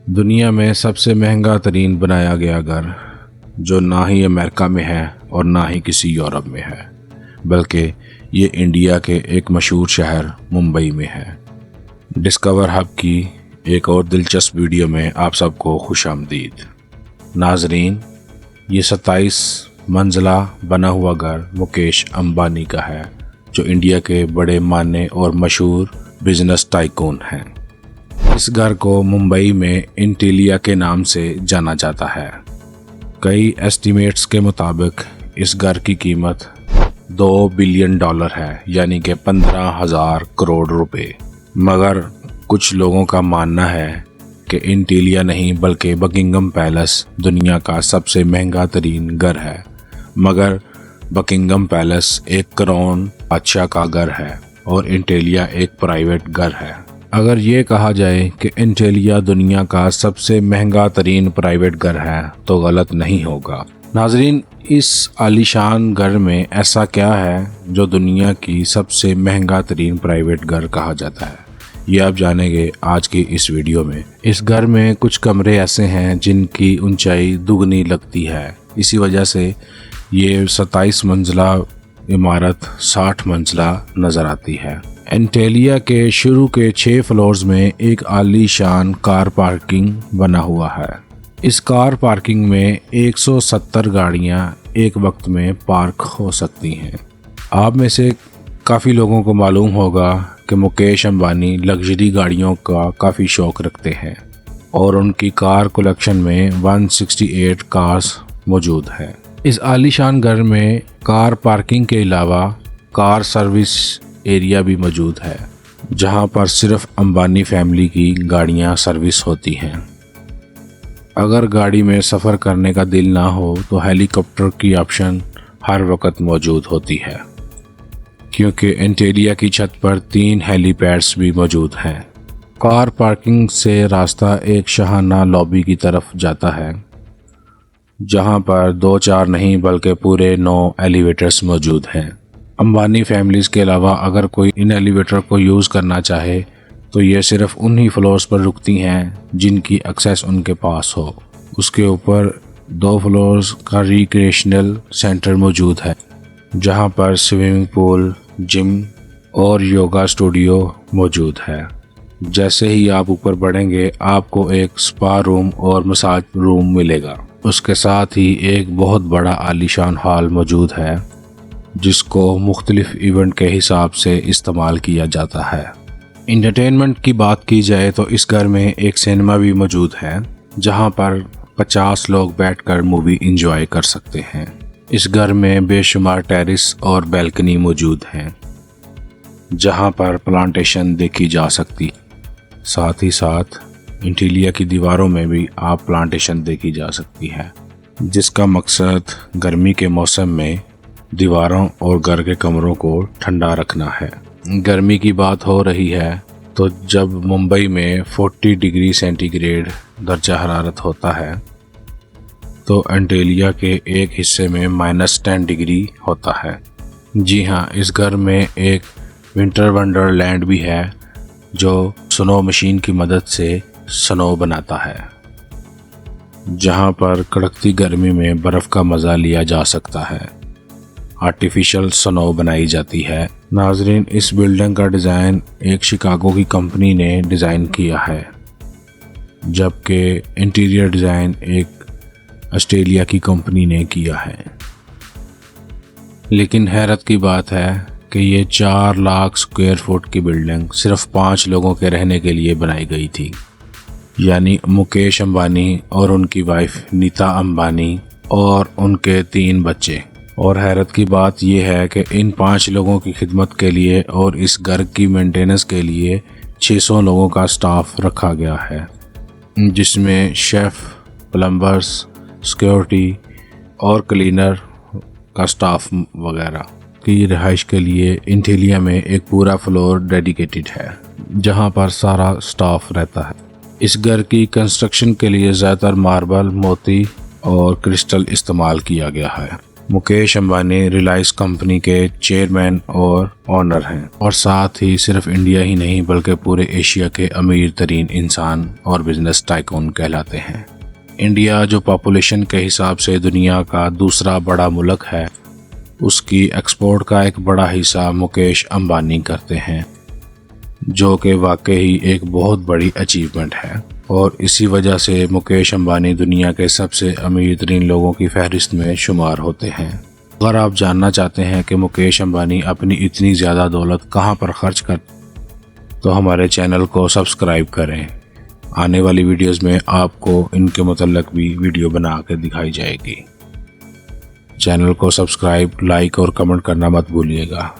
दुनिया में सबसे महंगा तरीन बनाया गया घर जो ना ही अमेरिका में है और ना ही किसी यूरोप में है, बल्कि ये इंडिया के एक मशहूर शहर मुंबई में है। डिस्कवर हब की एक और दिलचस्प वीडियो में आप सबको खुशामदीद। नाजरीन, ये 27 मंजिला बना हुआ घर मुकेश अंबानी का है, जो इंडिया के बड़े माने और मशहूर बिजनेस टाइकून हैं। इस घर को मुंबई में इंटीलिया के नाम से जाना जाता है। कई एस्टीमेट्स के मुताबिक इस घर की कीमत $2 बिलियन है, यानी कि 15,000 करोड़ रुपए। मगर कुछ लोगों का मानना है कि इंटीलिया नहीं बल्कि बकिंगम पैलेस दुनिया का सबसे महंगा तरीन घर है। मगर बकिंगम पैलेस एक क्राउन बादशाह का घर है और इंटीलिया एक प्राइवेट घर है। अगर ये कहा जाए कि इंटीलिया दुनिया का सबसे महंगा तरीन प्राइवेट घर है तो गलत नहीं होगा। नाजरीन, इस आलीशान घर में ऐसा क्या है जो दुनिया की सबसे महंगा तरीन प्राइवेट घर कहा जाता है, ये आप जानेंगे आज की इस वीडियो में। इस घर में कुछ कमरे ऐसे हैं जिनकी ऊंचाई दुगनी लगती है। इसी वजह से ये 27 मंजिला इमारत 60 मंजिला नजर आती है। इंटीलिया के शुरू के 6 फ्लोर्स में एक आलीशान कार पार्किंग बना हुआ है। इस कार पार्किंग में 170 गाड़ियां एक वक्त में पार्क हो सकती हैं। आप में से काफ़ी लोगों को मालूम होगा कि मुकेश अंबानी लग्जरी गाड़ियों का काफ़ी शौक रखते हैं और उनकी कार कलेक्शन में 168 कार्स मौजूद है। इस आलीशान घर में कार पार्किंग के अलावा कार सर्विस एरिया भी मौजूद है, जहां पर सिर्फ अंबानी फैमिली की गाड़ियां सर्विस होती हैं। अगर गाड़ी में सफ़र करने का दिल ना हो तो हेलीकॉप्टर की ऑप्शन हर वक्त मौजूद होती है, क्योंकि इंटीलिया की छत पर 3 हेलीपैड्स भी मौजूद हैं। कार पार्किंग से रास्ता एक शाहाना लॉबी की तरफ जाता है, जहां पर 2-4 नहीं बल्कि पूरे 9 एलिवेटर्स मौजूद हैं। अंबानी फैमिलीज़ के अलावा अगर कोई इन एलिवेटर को यूज़ करना चाहे तो ये सिर्फ उन्हीं फ्लोर्स पर रुकती हैं जिनकी एक्सेस उनके पास हो। उसके ऊपर 2 फ्लोर्स का रिक्रिएशनल सेंटर मौजूद है, जहां पर स्विमिंग पूल, जिम और योगा स्टूडियो मौजूद है। जैसे ही आप ऊपर बढ़ेंगे आपको एक स्पा रूम और मसाज रूम मिलेगा। उसके साथ ही एक बहुत बड़ा आलीशान हॉल मौजूद है, जिसको मुख्तलिफ इवेंट के हिसाब से इस्तेमाल किया जाता है। इंटरटेनमेंट की बात की जाए तो इस घर में एक सिनेमा भी मौजूद है, जहां पर 50 लोग बैठकर मूवी एंजॉय कर सकते हैं। इस घर में बेशुमार टेरेस और बैल्कनी मौजूद हैं, जहां पर प्लांटेशन देखी जा सकती। साथ ही साथ इंटीलिया की दीवारों में भी आप प्लांटेशन देखी जा सकती है, जिसका मकसद गर्मी के मौसम में दीवारों और घर के कमरों को ठंडा रखना है। गर्मी की बात हो रही है तो जब मुंबई में 40 डिग्री सेंटीग्रेड दर्जा हरारत होता है तो इंटीलिया के एक हिस्से में -10 डिग्री होता है। जी हाँ, इस घर में एक विंटर वंडरलैंड भी है जो स्नो मशीन की मदद से स्नो बनाता है, जहाँ पर कड़कती गर्मी में बर्फ़ का मज़ा लिया जा सकता है। आर्टिफिशियल स्नो बनाई जाती है। नाजरीन, इस बिल्डिंग का डिज़ाइन एक शिकागो की कंपनी ने डिज़ाइन किया है, जबकि इंटीरियर डिज़ाइन एक ऑस्ट्रेलिया की कंपनी ने किया है। लेकिन हैरत की बात है कि ये 4 लाख स्क्वायर फुट की बिल्डिंग सिर्फ 5 लोगों के रहने के लिए बनाई गई थी, यानी मुकेश अंबानी और उनकी वाइफ नीता अंबानी और उनके 3 बच्चे। और हैरत की बात यह है कि इन 5 लोगों की खिदमत के लिए और इस घर की मेंटेनेंस के लिए 600 लोगों का स्टाफ रखा गया है, जिसमें शेफ़, प्लम्बर्स, सिक्योरिटी और क्लीनर का स्टाफ वगैरह की रिहाइश के लिए इंटीलिया में एक पूरा फ्लोर डेडिकेटेड है, जहां पर सारा स्टाफ रहता है। इस घर की कंस्ट्रक्शन के लिए ज़्यादातर मार्बल, मोती और क्रिस्टल इस्तेमाल किया गया है। मुकेश अंबानी रिलायंस कंपनी के चेयरमैन और ऑनर हैं और साथ ही सिर्फ इंडिया ही नहीं बल्कि पूरे एशिया के अमीर तरीन इंसान और बिजनेस टाइकून कहलाते हैं। इंडिया जो पॉपुलेशन के हिसाब से दुनिया का दूसरा बड़ा मुल्क है, उसकी एक्सपोर्ट का एक बड़ा हिस्सा मुकेश अंबानी करते हैं, जो कि वाकई ही एक बहुत बड़ी अचीवमेंट है। और इसी वजह से मुकेश अंबानी दुनिया के सबसे अमीर तरीन लोगों की फहरिस्त में शुमार होते हैं। अगर आप जानना चाहते हैं कि मुकेश अंबानी अपनी इतनी ज़्यादा दौलत कहां पर खर्च कर, तो हमारे चैनल को सब्सक्राइब करें। आने वाली वीडियोस में आपको इनके मुतल्लिक भी वीडियो बना के दिखाई जाएगी। चैनल को सब्सक्राइब, लाइक और कमेंट करना मत भूलिएगा।